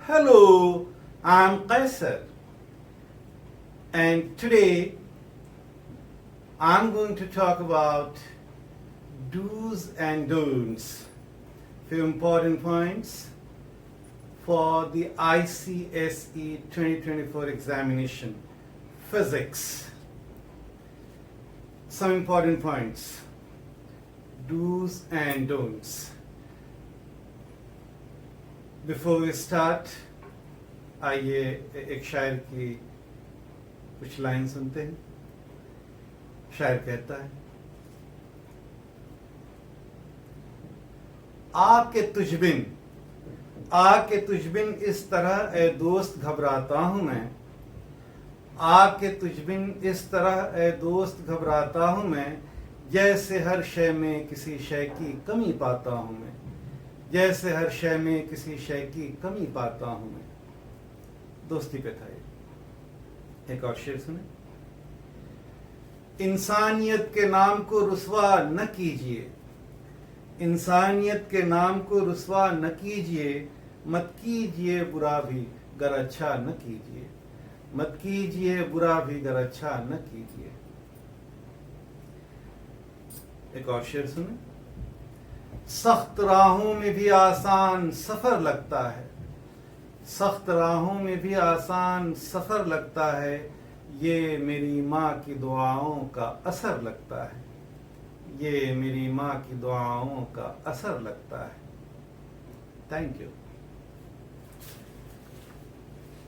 Hello, I'm Qaisar, and today I'm going to talk about do's and don'ts, few important points for the ICSE 2024 examination, physics. Some important points, do's and don'ts. Before we start, आइए एक शायर की कुछ line सुनते हैं. शायर कहता है, आके तुझबिन इस तरह ए दोस्त घबराता हूं मैं. आके तुझबिन इस तरह ए दोस्त घबराता हूं मैं, जैसे हर शय में किसी शय की कमी पाता हूं मैं. जैसे हर शय में किसी शय की कमी पाता हूं मैं. दोस्ती पे था ये. एक और शेर सुने. इंसानियत के नाम को रुसवा न कीजिए. इंसानियत के नाम को रुसवा न कीजिए. मत कीजिए बुरा भी गर अच्छा न कीजिए. मत कीजिए बुरा भी गर अच्छा न कीजिए. एक और शेर सुने. सख्त राहों में भी आसान सफर लगता है. सख्त राहों में भी आसान सफर लगता है. ये मेरी माँ की दुआओं का असर लगता है. ये मेरी माँ की दुआओं का असर लगता है. Thank you.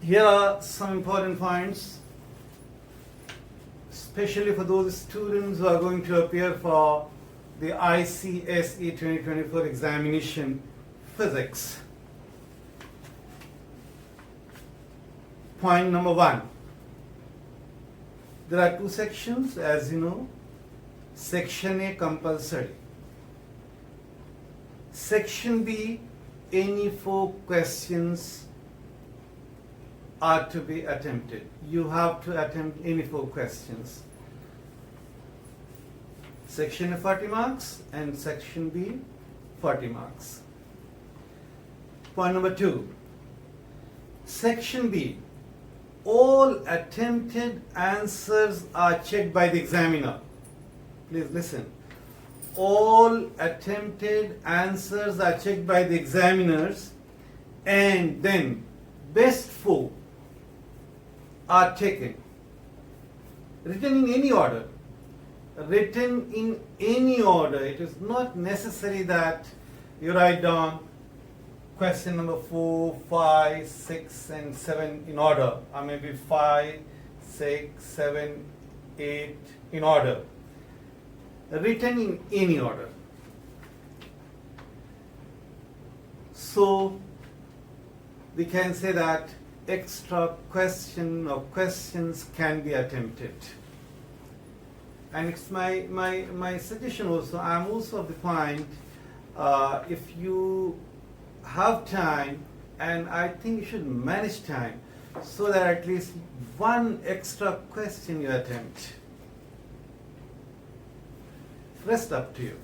Here are some important points, especially for those students who are going to appear for the ICSE 2024 examination, physics. Point number 1. There are two sections, as you know. Section A, compulsory. Section B, any 4 questions are to be attempted. You have to attempt any 4 questions. Section A 40 marks and Section B 40 marks. Point number 2. Section B. All attempted answers are checked by the examiner. Please listen. All attempted answers are checked by the examiners, and then best 4 are taken. Written in any order. Written in any order. It is not necessary that you write down question number 4, 5, 6 and 7 in order, or maybe 5, 6, 7, 8 in order. Written in any order. So we can say that extra question or questions can be attempted. And it's my suggestion also. I'm also of the point, if you have time, and I think you should manage time, so that at least 1 extra question you attempt. Rest up to you.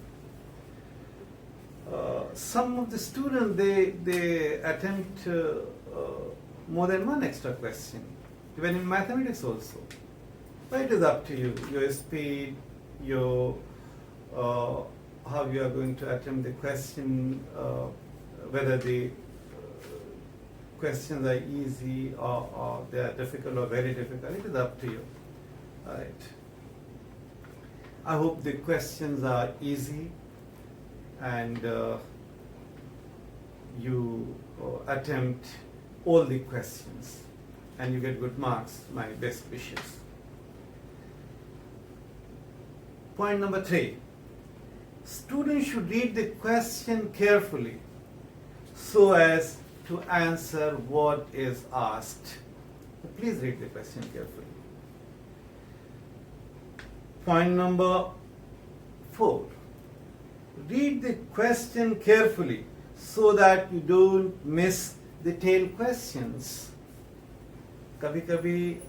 Some of the students, they attempt more than 1 extra question, even in mathematics also. But it is up to you, your speed, your how you are going to attempt the question, whether the questions are easy or they are difficult or very difficult. It is up to you. All right. I hope the questions are easy and you attempt all the questions and you get good marks. My best wishes. Point number 3. Students should read the question carefully so as to answer what is asked. Please read the question carefully. Point number 4. Read the question carefully so that you don't miss the tail questions. कभी कभी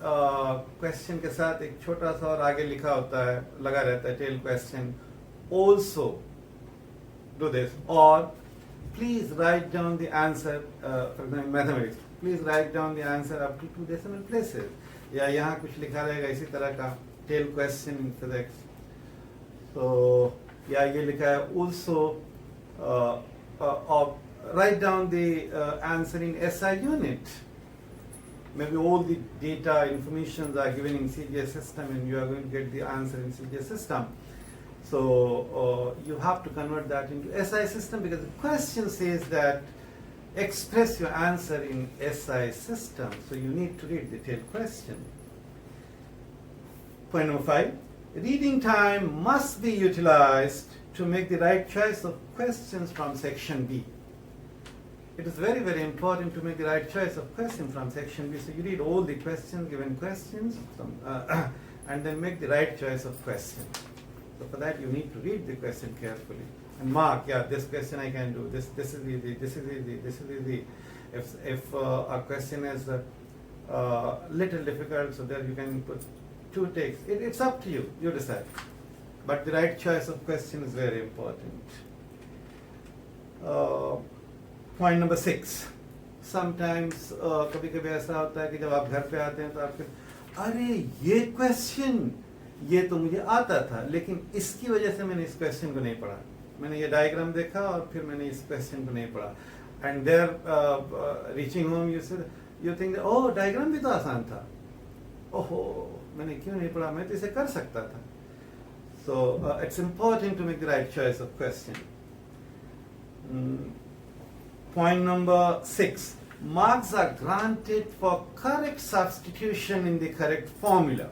question के साथ एक छोटा सा और आगे लिखा होता है, लगा रहता है tail question. Also do this, or please write down the answer. For example, mathematics, please write down the answer up to 2 decimal places. या यहाँ कुछ लिखा रहेगा इसी तरह का टेल क्वेश्चन इन फिजिक्स. तो या ये लिखा है also write down the answer in SI unit. Maybe all the data informations are given in CGS system and you are going to get the answer in CGS system. So you have to convert that into SI system because the question says that express your answer in SI system. So you need to read the detailed question. Point number 5. Reading time must be utilized to make the right choice of questions from section B. It is very, very important to make the right choice of question from section B. So you read all the questions, given questions, and then make the right choice of question. So for that you need to read the question carefully and mark, yeah, this question I can do, this is easy, this is easy, this is easy. If a question is little difficult, so there you can put 2 takes. It's up to you, you decide. But the right choice of question is very important. Point number 6. Sometimes कभी कभी ऐसा होता है कि जब आप घर पे आते हैं तो आपके अरे ये क्वेश्चन ये तो मुझे आता था लेकिन इसकी वजह से मैंने इस क्वेश्चन को नहीं पढ़ा. मैंने ये डायग्राम देखा और फिर मैंने इस क्वेश्चन को नहीं पढ़ा. And there reaching home you think oh diagram भी तो आसान था, ओहो मैंने क्यों नहीं पढ़ा, मैं तो इसे कर सकता था. So it's important to make the right choice of question. Point number 6. Marks are granted for correct substitution in the correct formula.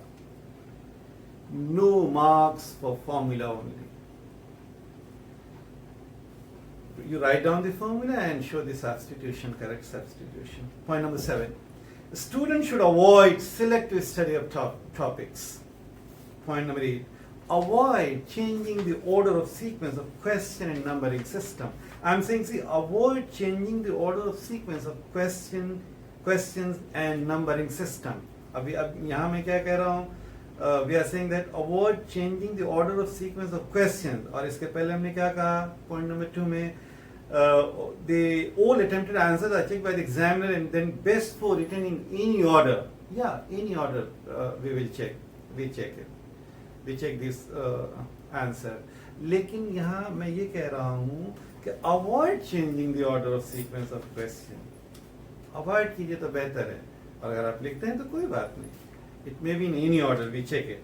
No marks for formula only. You write down the formula and show the substitution, correct substitution. Point number 7. The student should avoid selective study of topics. Point number 8. Avoid changing the order of sequence of question and numbering system. I'm saying, see, avoid changing the order of sequence of questions and numbering system. अब यहाँ मैं क्या कह रहा हूँ? We are saying that avoid changing the order of sequence of questions. और इसके पहले हमने क्या कहा? Point number 2 में the all attempted answers are checked by the examiner and then best for written in any order. Yeah, any order we will check. We check it. We check this answer. लेकिन यहाँ मैं ये कह रहा हूँ कि avoid changing the order of sequence of question. Avoid कीजिए तो बेहतर है. और अगर आप लिखते हैं तो कोई बात नहीं. It may be in any order. We check it.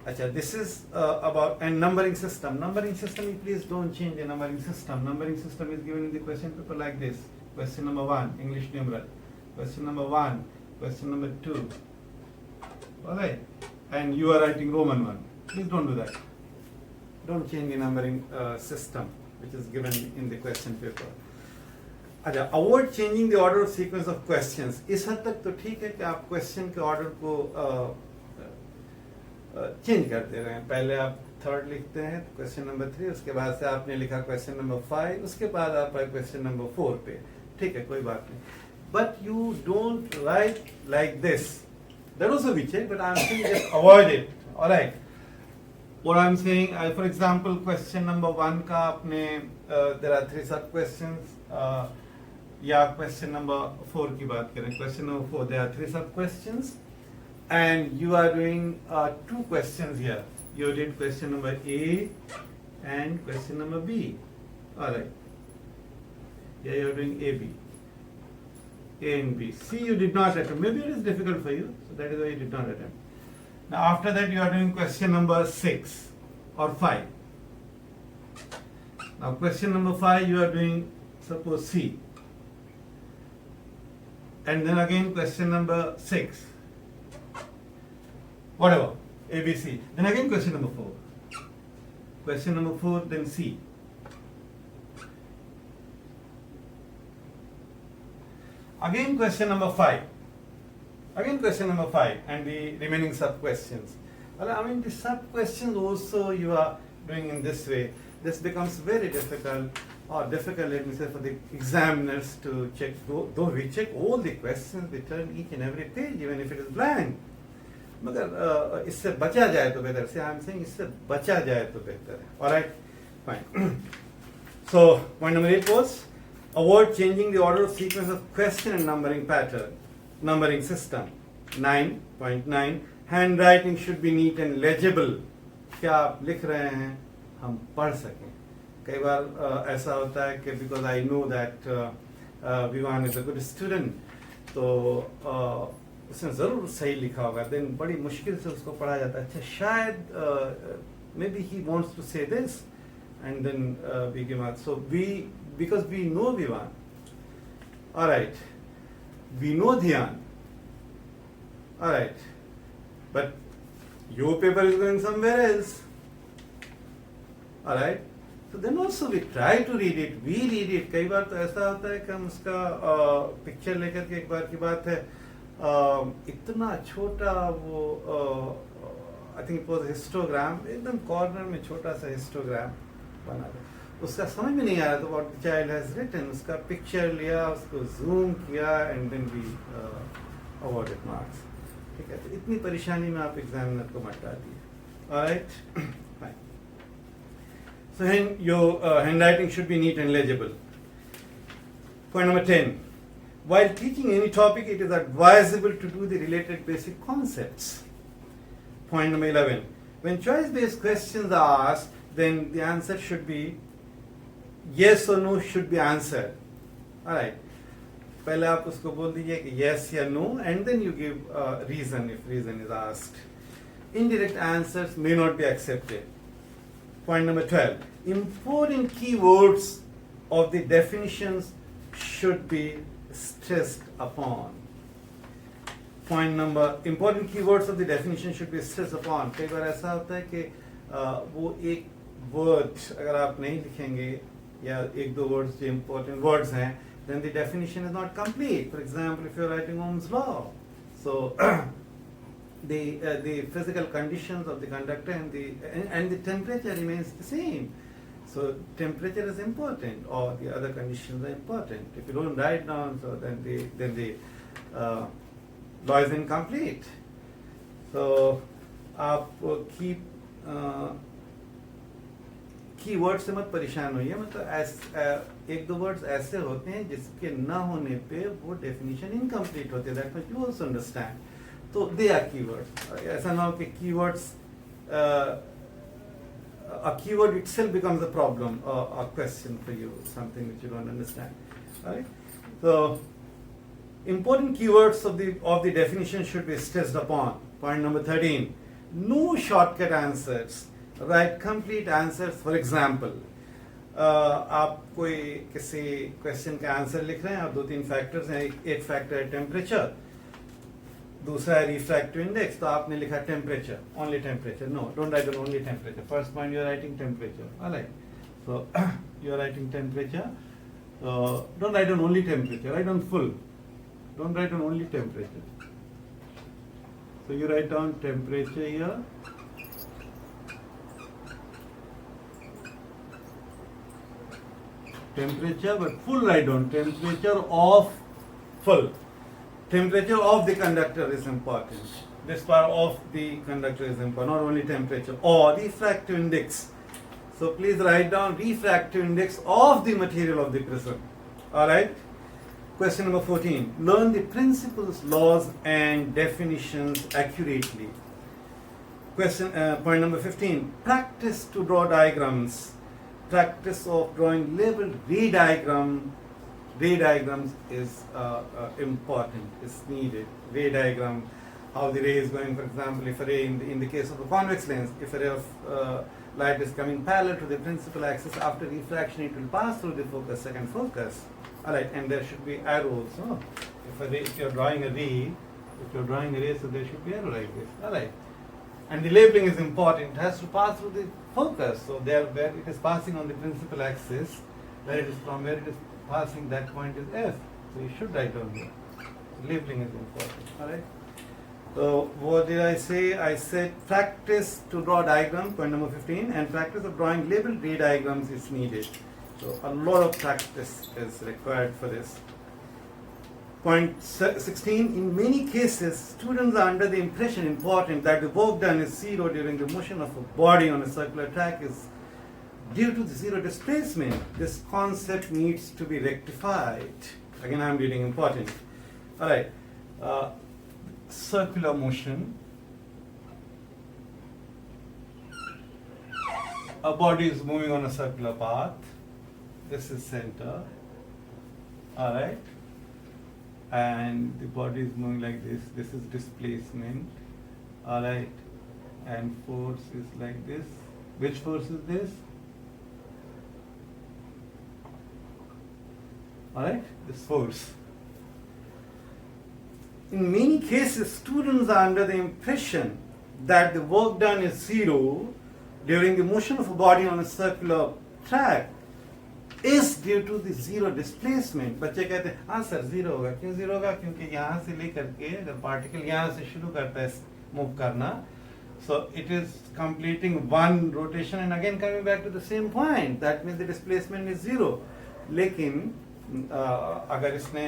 अच्छा, this is about and numbering system. Numbering system, please don't change the numbering system. Numbering system is given in the question paper like this. Question number 1, English numeral. Question number 1, question number 2. All right. And you are writing Roman 1. Please don't do that. Don't change the numbering system which is given in the question paper. अच्छा, avoid changing the order of sequence of questions. इस हद तक तो ठीक है कि आप question के ऑर्डर को चेंज करते रहें. पहले आप 3rd लिखते हैं क्वेश्चन नंबर 3, उसके बाद से आपने लिखा क्वेश्चन नंबर 5, उसके बाद आप आए क्वेश्चन नंबर 4 पे. ठीक है, कोई बात नहीं. But you don't write like this. That also we check, but I am saying just avoid it. Alright, what I'm saying, for example, question number 1 का आपने there are 3 sub questions. या question number 4 की बात करें, question number 4 there are 3 sub questions and you are doing 2 questions here. You did question number A and question number B. All right. Yeah, you are doing A, B. A and B. C you did not attempt. Maybe it is difficult for you, so that is why you did not attempt. Now after that you are doing question number 6 or 5. Now question number 5 you are doing suppose C. And then again question number 6. Whatever, A, B, C. Then again question number 4. Question number 4, then C. Again question number 5. Again question number 5 and the remaining sub questions. Well, I mean the sub questions also you are doing in this way. This becomes very difficult, or difficult let me say, for the examiners to check. Though we check all the questions, we turn each and every page even if it is blank. मगर इससे बचा जाए तो बेहतर से. I am saying इससे बचा जाए तो बेहतर है. All right, fine. So point number 8 was Avoid changing the order of sequence of question and numbering pattern, numbering system. 9.9 handwriting should be neat and legible. क्या आप लिख रहे हैं हम पढ़ सकें. कई बार ऐसा होता है कि because I know that Vivaan is a good student, तो उसने ज़रूर सही लिखा होगा, then बड़ी मुश्किल से उसको पढ़ा जाता है. अच्छा शायद maybe he wants to say this, and then we give marks. So because we know Vivan, all right, we know Dhyan, all right, but your paper is going somewhere else, all right. So then also we try to read it, we read it. कई बार तो ऐसा होता है कि हम उसका picture लेकर के, एक बार की बात है, इतना छोटा वो I think it was histogram, एकदम कॉर्नर में छोटा सा हिस्टोग्राम बना था, उसका समझ में नहीं आ रहा था what the child has written. उसका पिक्चर लिया, उसको जूम किया, and then we awarded marks. ठीक है, तो इतनी परेशानी में आप एग्जामिनर को मत डालिए. Alright, fine. So your handwriting should be neat and legible. Point number 10. While teaching any topic, it is advisable to do the related basic concepts. Point number 11. When choice-based questions are asked, then the answer should be yes or no should be answered. All right. पहले आप उसको बोल दीजिए कि yes या no, and then you give reason if reason is asked. Indirect answers may not be accepted. Point number 12. Important keywords of the definitions should be stressed upon. Point number, important keywords of the definition should be stressed upon. कई बार ऐसा होता है कि वो एक word अगर आप नहीं लिखेंगे या एक दो words जो important words हैं, then the definition is not complete. For example, if you are writing Ohm's law, so the physical conditions of the conductor and the temperature remains the same. So temperature is important, or the other conditions are important. If you don't write down, so then the law is incomplete. So आप keyword से मत परेशान होइए. मतलब एक दो words ऐसे होते हैं जिसके ना होने पे वो डेफिनेशन इनकम्प्लीट होती है. That much you also understand. तो दे आर कीवर्ड्स. ऐसा ना हो कि keywords a keyword itself becomes a problem or a question for you, something which you don't understand. Right? So important keywords of the definition should be stressed upon. Point number 13. No shortcut answers. Write complete answers. For example, आप कोई किसी question का answer लिख रहे हैं, आप दो तीन फैक्टर्स हैं. एक फैक्टर है टेम्परेचर, दूसरा है रिफ्रैक्टिव इंडेक्स. तो आपने लिखा temperature, only temperature. No, don't write only temperature. First point you are writing temperature. Alright, so you are writing temperature. Don't write on only temperature, write on full. Don't write on only temperature. So you write down temperature here. Temperature, but full write down. Temperature of full. Temperature of the conductor is important. This part of the conductor is important, not only temperature. Or refractive index. So please write down refractive index of the material of the prism. Alright? Question number 14. Learn the principles, laws and definitions accurately. Point number 15. Practice to draw diagrams. Practice of drawing labeled ray diagrams is important, is needed. Ray diagram, how the ray is going. For example, if a ray in the case of a convex lens, if a ray of light is coming parallel to the principal axis, after refraction it will pass through the focus, second focus. Alright, and there should be arrows. No? If you are drawing a ray, so there should be arrow like this. Alright. And the labeling is important. It has to pass through the focus. So there, where it is passing on the principal axis, where it is from where it is passing, that point is F. So you should write down here. Labeling is important. Alright. So what did I say? I said practice to draw diagram, point number 15, and practice of drawing labeled ray diagrams is needed. So a lot of practice is required for this. Point 16, in many cases, students are under the impression, important, that the work done is zero during the motion of a body on a circular track is due to the zero displacement, this concept needs to be rectified. Again, I'm reading important. All right. Circular motion. A body is moving on a circular path. This is center. All right. And the body is moving like this. This is displacement. All right. And force is like this. Which force is this? All right. This force. In many cases, students are under the impression that the work done is zero during the motion of a body on a circular track is due to the zero displacement. बच्चे कहते हैं हाँ sir zero होगा, क्यों zero होगा? क्योंकि यहाँ से लेकर के अगर पार्टिकल यहाँ से शुरू करता है मूव करना, so it is completing one rotation and again coming back to the same point. That means the displacement is zero. लेकिन अगर इसने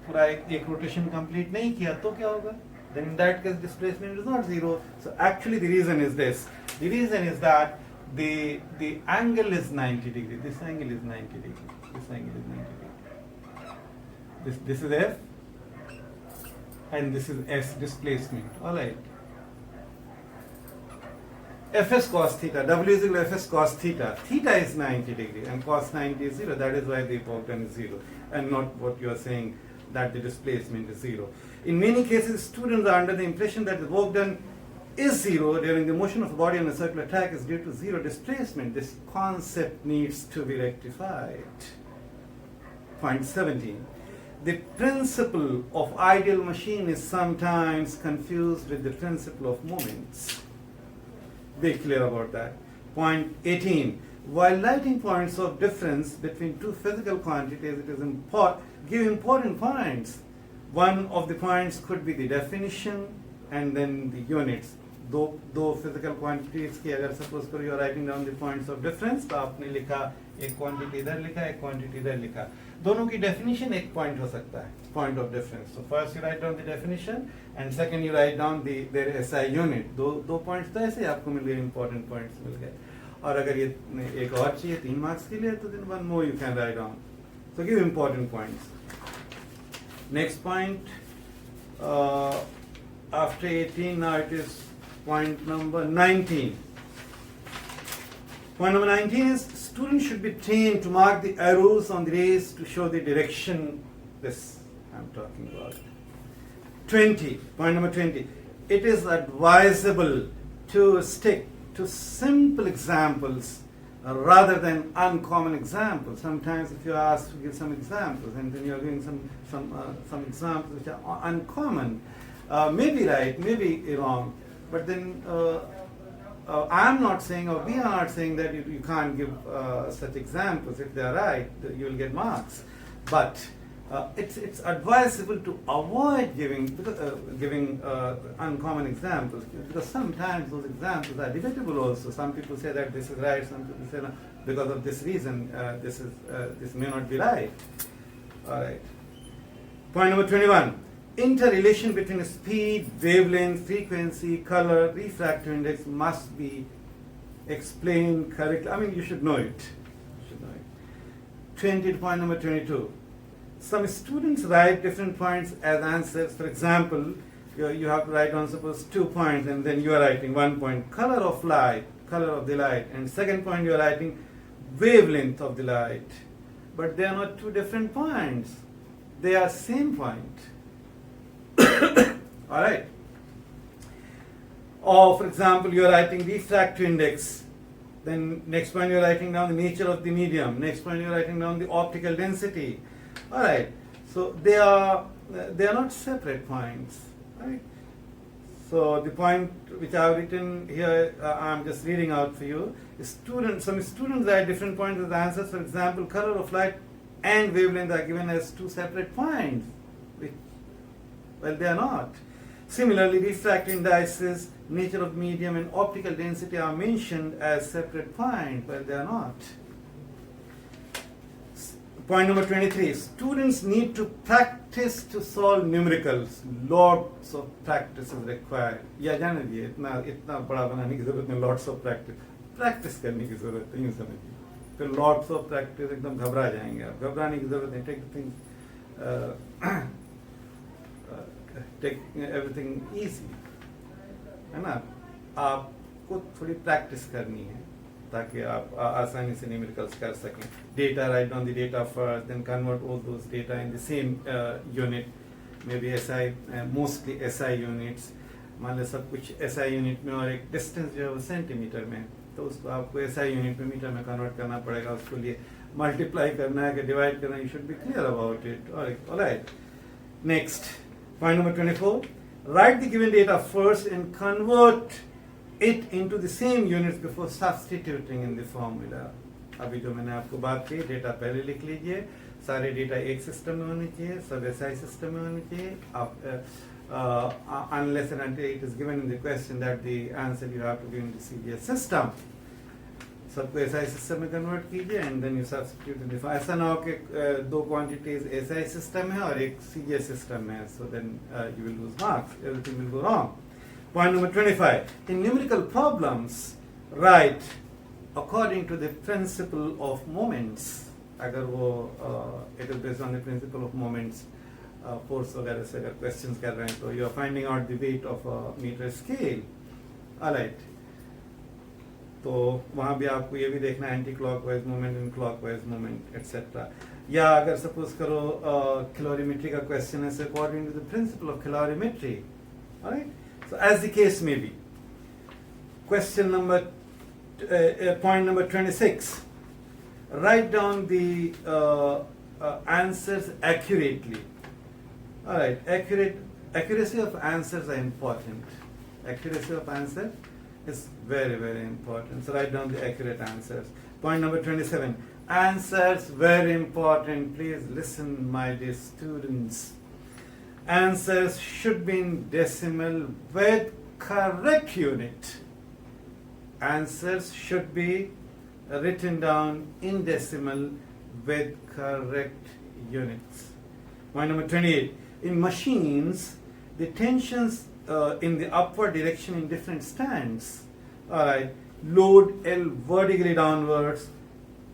पूरा एक रोटेशन कंप्लीट नहीं किया तो क्या होगा? Then in that case displacement is not zero. So actually the reason is this. The reason is that the angle is 90 degree. This angle is 90 degree. This angle is 90 degree. This is F and this is S displacement. All right. Fs cos theta, W is equal to Fs cos theta. Theta is 90 degree and cos 90 is 0. That is why the work done is 0 and not what you are saying that the displacement is 0. In many cases, students are under the impression that the work done is 0 during the motion of a body on a circular track is due to 0 displacement. This concept needs to be rectified. Point 17. The principle of ideal machine is sometimes confused with the principle of moments. Be clear about that. Point 18. While lighting points of difference between two physical quantities, it is give important points. One of the points could be the definition and then the units. दो physical quantities की अगर suppose करो you are writing down the points of difference, तो आपने लिखा एक quantity इधर लिखा, एक quantity इधर लिखा. दोनों की definition एक point हो सकता है, point of difference. So first you write down the definition and second you write down their SI unit. दो points तो ऐसे आपको मिल गए, important points मिल गए. और अगर ये एक और चाहिए 3 marks के लिए तो then one more you can write down. So give important points. Next point, after 18 now it is point number 19. Point number 19 is students should be trained to mark the arrows on the rays to show the direction. This I'm talking about. 20. Point number 20. It is advisable to stick to simple examples rather than uncommon examples. Sometimes if you are asked to give some examples and then you are giving some examples which are uncommon, maybe right, maybe wrong, but then I am not saying or we are not saying that you can't give such examples. If they are right, you will get marks. But it's advisable to avoid giving uncommon examples because sometimes those examples are debatable also. Some people say that this is right, some people say no, because of this reason this may not be right. All right. Point number 21. Interrelation between speed, wavelength, frequency, color, refractive index must be explained correctly. I mean, you should know it. 20 point number 22. Some students write different points as answers. For example, you have to write down suppose 2 points and then you are writing 1 point color of light, color of the light, and second point you are writing wavelength of the light. But they are not 2 different points. They are same point. All right. Or for example, you are writing refractive index. Then next point you are writing down the nature of the medium. Next point you are writing down the optical density. All right. So they are not separate points. Right. So the point which I have written here, I am just reading out for you. Some students write different points as answers. For example, color of light and wavelength are given as 2 separate points. Well, they are not. Similarly, refractive indices, nature of medium, and optical density are mentioned as separate points. Well, they are not. Point number 23. Students need to practice to solve numericals. Lots of practice is required. या जाने दिए इतना बड़ा बनाने की जरूरत नहीं. Lots of practice. Practice करने की जरूरत है, यूँ समझिए। फिर लॉट्स ऑफ प्रैक्टिस, एकदम घबरा जाएंगे आप, घबराने की जरूरत नहीं। टेक एवरीथिंग ईजी, है ना। आपको थोड़ी प्रैक्टिस करनी है ताकि आप आसानी से न्यूमेरिकल्स कर सकें। Data, write down the data first, then convert all those data in the same unit, may be SI, mostly SI units. मान लो सब कुछ एसआई यूनिट में और एक डिस्टेंस जो है वो सेंटीमीटर में, तो उसको आपको एसआई यूनिट में मीटर में कन्वर्ट करना पड़ेगा। उसके लिए मल्टीप्लाई करना है कि डिवाइड करना है, you should be clear about it. Alright, next point number 24, right the given data first and convert it into the same units before substituting in the formula। अभी जो मैंने आपको बात की, डेटा पहले लिख लीजिए, सारे डेटा एक सिस्टम में होने चाहिए, सब एसआई सिस्टम में होने चाहिए। आप unless and until it is given in the question that the answer you have to give in the CGS system, सबको एसआई सिस्टम में कन्वर्ट कीजिए and then you substitute in the. ऐसा ना हो कि दो क्वांटिटीज एसआई सिस्टम है और एक सीजीएस सिस्टम है, so then you will lose marks, everything will go wrong. Point number 25. In numerical problems, write according to the principle of moments. अगर वो it is based on the principle of moments, force वगैरह से अगर questions कर रहे हैं तो you are finding out the weight of a meter scale. Alright. तो वहाँ भी आपको ये भी देखना है anti clockwise movement, in clockwise movement etcetera. या अगर सपोज करो कैलोरीमेट्री का क्वेश्चन है, according to the principle of calorimetry. Alright, so as the case may be. Question number point number 26, write down the answers accurately. All right, accuracy of answers are important. Accuracy of answer is very, very important, so write down the accurate answers. Point number 27, answers very important. Please listen, my dear students. Answers should be in decimal with correct unit. Answers should be written down in decimal with correct units. Point number 28. In machines, the tensions in the upward direction in different stands. Alright, load L vertically downwards.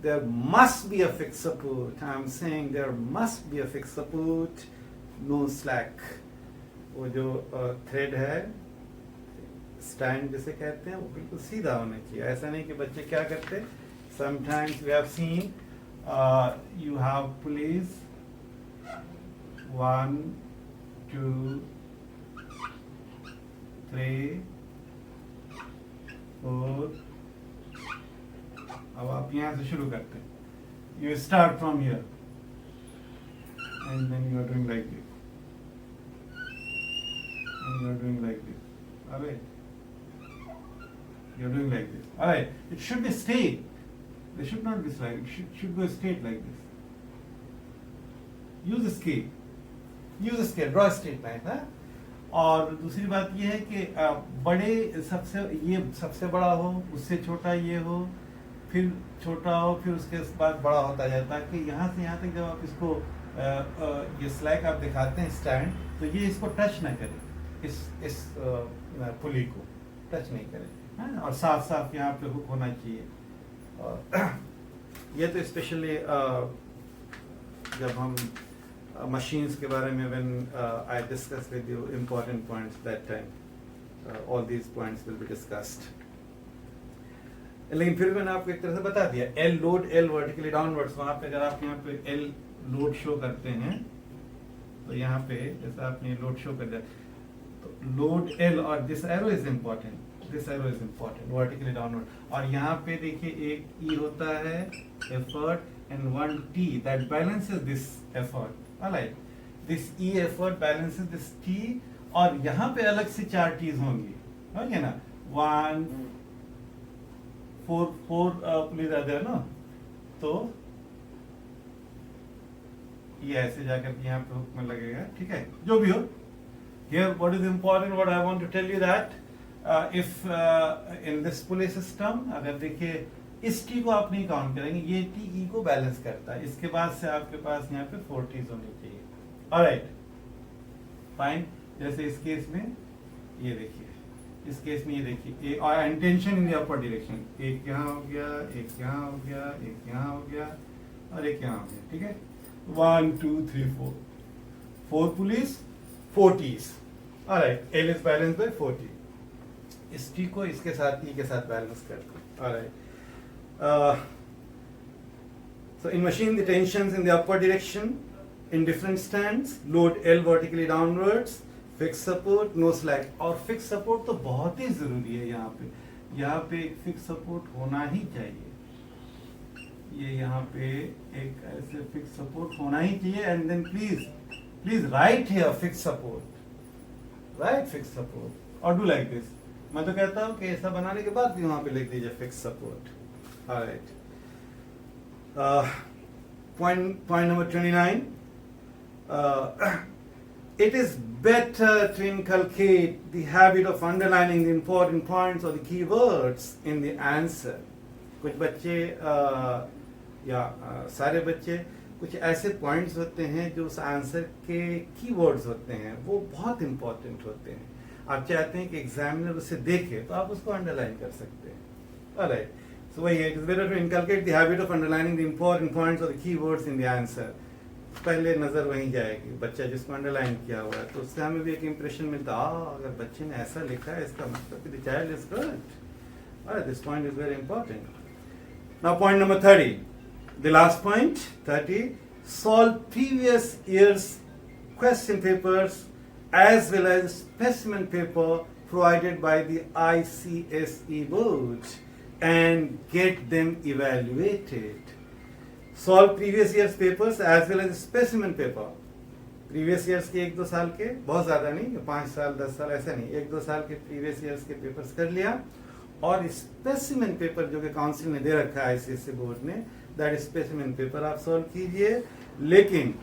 There must be a fixed support. I am saying there must be a fixed support. No slack. वो जो thread है, stand जिसे कहते हैं, वो बिल्कुल सीधा होना चाहिए। ऐसा नहीं कि बच्चे क्या करते, sometimes we have seen you have police 1 2 3 4। अब आप यहाँ से शुरू करते हैं, you start from here and then you are doing like this, and you are doing like this. All right, you are doing like this. All right, it should be straight. They should not be sliding. It should go straight like this. Use a scale. Use a scale. Draw a straight line. हाँ? और दूसरी बात ये है कि बड़े ये सबसे बड़ा हो, उससे छोटा ये हो, फिर छोटा हो, फिर उसके बाद बड़ा होता जाए, ताकि यहाँ से यहाँ तक जब आप इसको ये स्लैक आप दिखाते हैं स्टैंड, तो ये इसको टच ना करे, इस पुली को टच नहीं करे, है? और साफ साफ यहाँ पे हुक होना चाहिए। और ये तो स्पेशली जब हम मशीन्स के बारे में when I discuss with you important points, that time all these points will be discussed. लेकिन फिर मैंने आपको एक तरह से बता दिया, L load L vertically downwards. वहाँ पे अगर आप यहाँ पे एल लोड शो करते हैं, तो यहाँ पे जैसे आपने लोड शो कर दिया, तो लोड एल और this arrow is important, this arrow is important vertically downward. और यहाँ पे देखिए एक ई होता है effort and 1 T that balances this effort. Alright, this E effort balances this T, और यहाँ पे अलग से 4 टीज होंगी, होंगे ना, 1 4 पुलिस आते हैं ना, तो ये ऐसे जाकर यहाँ पे हुक में लगेगा। ठीक है, जो भी हो। Here what is important, what I want to tell you that if in this pulley system, अगर देखिए इस टी को आप नहीं काउंट करेंगे, ये टी ई को बैलेंस करता है, इसके बाद से आपके पास यहाँ पे 4 टीज होनी चाहिए। Alright, fine. जैसे इस केस में ये देखिए, इस केस में ये देखिए और intention in the upper direction, एक यहाँ हो गया, एक यहाँ हो गया, एक यहाँ हो गया और एक यहाँ हो गया, ठीक है। 1 2 3 4 4 police 4 T's, alright, L is balance bye 4 T। इस T को इसके साथ T के साथ बैलेंस कर दो, alright. So in machine the tensions in the upper direction in different stands, load L vertically downwards, fixed support, no slack। और fixed support तो बहुत ही जरूरी है यहाँ पे fixed support होना ही चाहिए, ये यहाँ पे एक ऐसे fixed support होना ही चाहिए। and then please write here fixed support, write fixed support or do like this। मैं तो कहता हूँ कि ऐसा बनाने के बाद भी वहाँ पे लिख दीजिए fixed support, alright। Point number 29. It is better to inculcate the habit of underlining the important points or the keywords in the answer। कुछ बच्चे सारे बच्चे कुछ ऐसे पॉइंट्स होते हैं जो उस आंसर के कीवर्ड्स होते हैं, वो बहुत इंपॉर्टेंट होते हैं। आप चाहते हैं कि एग्जामिनर उसे देखे तो आप उसको अंडरलाइन कर सकते हैं, ऑलराइट। So वही है, it is better to inculcate the habit of underlining the important points or the keywords in the answer। पहले नजर वहीं जाएगी, बच्चा जिसको अंडरलाइन किया हुआ है तो उससे हमें भी एक इंप्रेशन मिलता है, अगर बच्चे ने ऐसा लिखा है इसका मतलब कि the child is good। Alright, this point is very important। Now point number 30, the last point, 30, solve previous year's question papers as well as specimen paper provided by the ICSE board and get them evaluated। Solve previous year's papers as well as specimen paper। previous years के 1-2 साल के, बहुत ज़्यादा नहीं, 5 साल 10 साल ऐसा नहीं, 1-2 साल के previous years के पेपर्स कर लिया, और specimen paper जो कि काउंसिल ने दे रखा है ICSE बोर्ड ने, that specimen paper आप सॉल्व कीजिए। लेकिन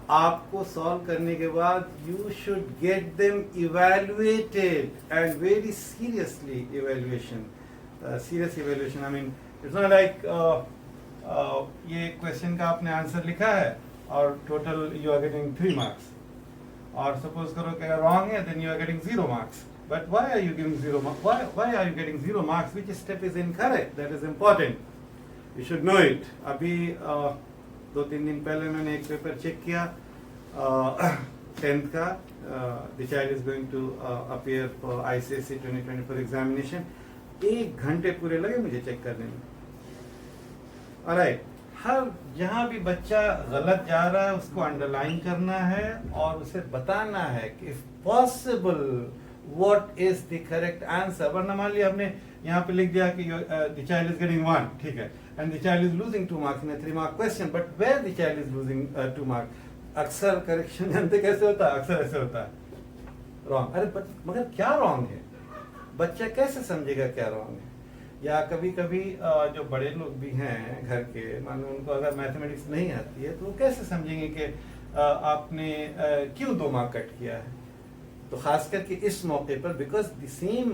आपको सॉल्व करने के बाद you should get them evaluated and very seriously evaluation। serious evaluation, I mean it's not like ये क्वेश्चन का आपने आंसर लिखा है और total you are getting 3 marks, और सपोज करो कि अगर रॉन्ग है then you are getting 0 marks। but why are you giving 0 marks? why are you getting 0 marks? Which step is incorrect? That is important, you should know it। अभी 2-3 दिन पहले मैंने एक पेपर चेक किया 10th का, the child is going to appear for ICSE 2024 examination। 1 घंटे पूरे लगे मुझे चेक करने में, ऑलराइट। हर जहां भी बच्चा गलत जा रहा है उसको अंडरलाइन करना है और उसे बताना है कि if possible what is the correct answer. वरना मान लिया हमने यहाँ पे लिख दिया कि द चाइल्ड इज गेटिंग 1, ठीक है, and the child is losing 2 marks इन 3 mark क्वेश्चन, but where the child is losing 2 marks। अक्सर करेक्शन जानते कैसे होता है, अक्सर ऐसे होता है रॉन्ग। अरे मगर क्या रॉन्ग है, बच्चा कैसे समझेगा क्या रॉन्ग है? या कभी कभी जो बड़े लोग भी हैं घर के, मान लो उनको अगर मैथमेटिक्स नहीं आती है तो वो कैसे समझेंगे कि आपने क्यों 2 mark कट किया है? तो खास करके इस मौके पर, because the same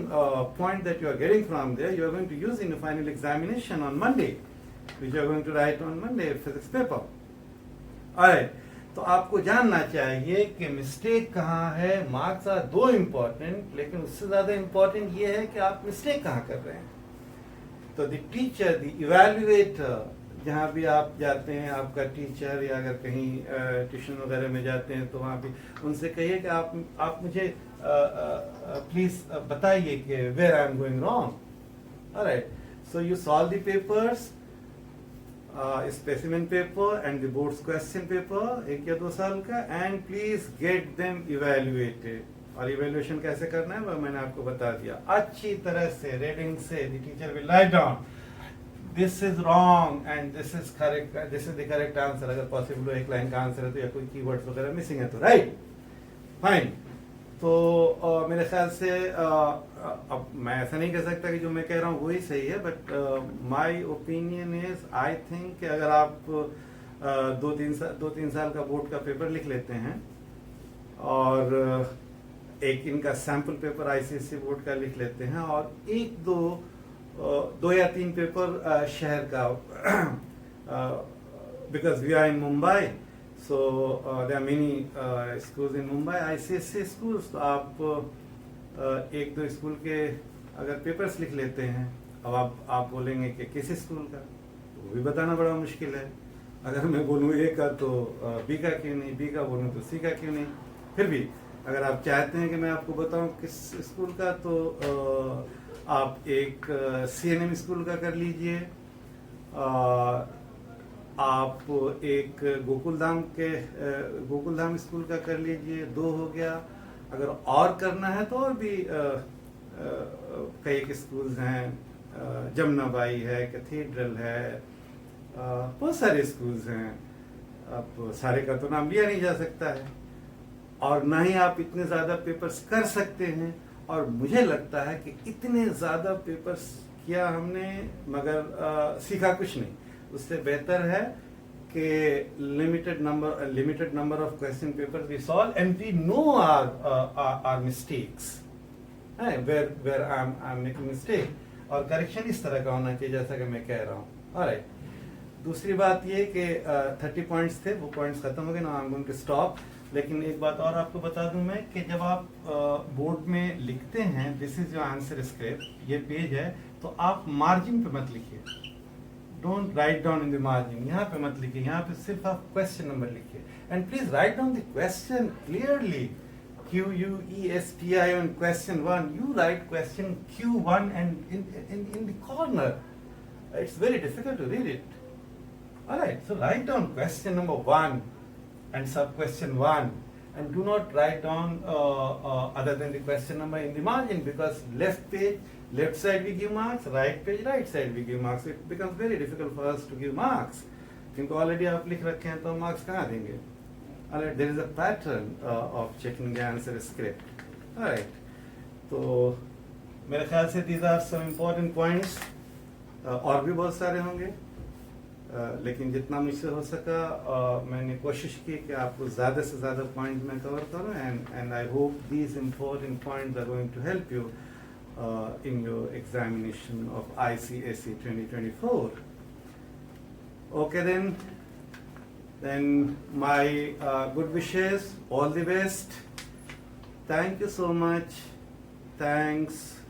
point that you are getting from there you are going to use in final examination on Monday, which you are going to write on Monday physics paper, alright. तो आपको जानना चाहिए कि mistake कहाँ है। Marks are दो important, लेकिन उससे ज्यादा इम्पोर्टेंट ये है कि आप मिस्टेक कहाँ कर रहे हैं। तो द टीचर, द इवैल्यूएटर, जहाँ भी आप जाते हैं, आपका टीचर या अगर कहीं ट्यूशन वगैरह में जाते हैं तो वहाँ भी उनसे कहिए कि आप मुझे प्लीज बताइए कि where I am going wrong, alright. So you solve the papers, specimen paper and the boards question paper 1 या 2 साल का, and please get them evaluated. और इवैल्यूएशन कैसे करना है वो मैंने आपको बता दिया अच्छी तरह से, रीडिंग से। The teacher will write down this is wrong and this is correct, this is the correct answer. अगर पॉसिबल हो 1 लाइन का आंसर है तो, या कोई कीवर्ड्स वगैरह मिसिंग है तो, राइट, फाइन। तो मेरे ख्याल से अब मैं ऐसा नहीं कह सकता कि जो मैं कह रहा हूँ वही सही है, but my opinion is, I think कि अगर आप 2-3 साल का बोर्ड का पेपर लिख लेते हैं और एक इनका सैंपल पेपर आईसीएसई बोर्ड का लिख लेते हैं और 2 या 3 पेपर शहर का, because we are in Mumbai, so there are many schools in Mumbai, ICSE schools, तो आप एक दो स्कूल के अगर पेपर्स लिख लेते हैं, अब आप बोलेंगे कि किस स्कूल का, तो वो भी बताना बड़ा मुश्किल है। अगर मैं बोलूँ ए का तो बी का क्यों नहीं, बी का बोलूँ तो सी का क्यों नहीं। फिर भी अगर आप चाहते हैं कि मैं आपको बताऊं किस स्कूल का, तो आप एक CNM स्कूल का कर लीजिए, आप एक गोकुलधाम स्कूल का कर लीजिए, 2 हो गया। अगर और करना है तो और भी कई एक स्कूल्स हैं, जमुनाबाई है, कैथीड्रल है, बहुत सारे स्कूल्स हैं। अब सारे का तो नाम लिया नहीं जा सकता है, और ना ही आप इतने ज़्यादा पेपर्स कर सकते हैं। और मुझे लगता है कि इतने ज़्यादा पेपर्स किया हमने मगर सीखा कुछ नहीं। उससे बेहतर है कि limited number of question paper we solve and we know our mistakes, where I am making mistake, और करेक्शन इस तरह का होना चाहिए जैसा कि मैं कह रहा हूँ। ऑलराइट, दूसरी बात ये कि 30 पॉइंट्स थे, वो पॉइंट्स खत्म हो गए ना, I am going to stop. लेकिन एक बात और आपको बता दूं मैं कि जब आप बोर्ड में लिखते हैं this is your answer script, ये पेज है, तो आप मार्जिन पे मत लिखिए, don't write down in the margin, यहाँ पे मत लिखिए, यहाँ पे सिर्फ आप क्वेश्चन नंबर लिखिए। And please write down the question clearly, QUESTI on question 1, you write question Q1 and in the corner. It's very difficult to read it. Alright, so write down question number 1 and sub question 1, and do not write down other than the question number in the margin, because left page, left side we give marks, right page, right side we give marks. It becomes very difficult for us to give marks. क्योंकि already आप लिख रखे हैं तो marks कहाँ देंगे? Alright, there is a pattern of checking the answer script. Alright, तो मेरे ख्याल से these are some important points. और भी बहुत सारे होंगे, लेकिन जितना मुझसे हो सका मैंने कोशिश की कि आपको ज़्यादा से ज़्यादा पॉइंट मैं कवर करूँ, and I hope these important points are going to help you in your examination of ICSE 2024. Okay then my good wishes, all the best. Thank you so much. Thanks.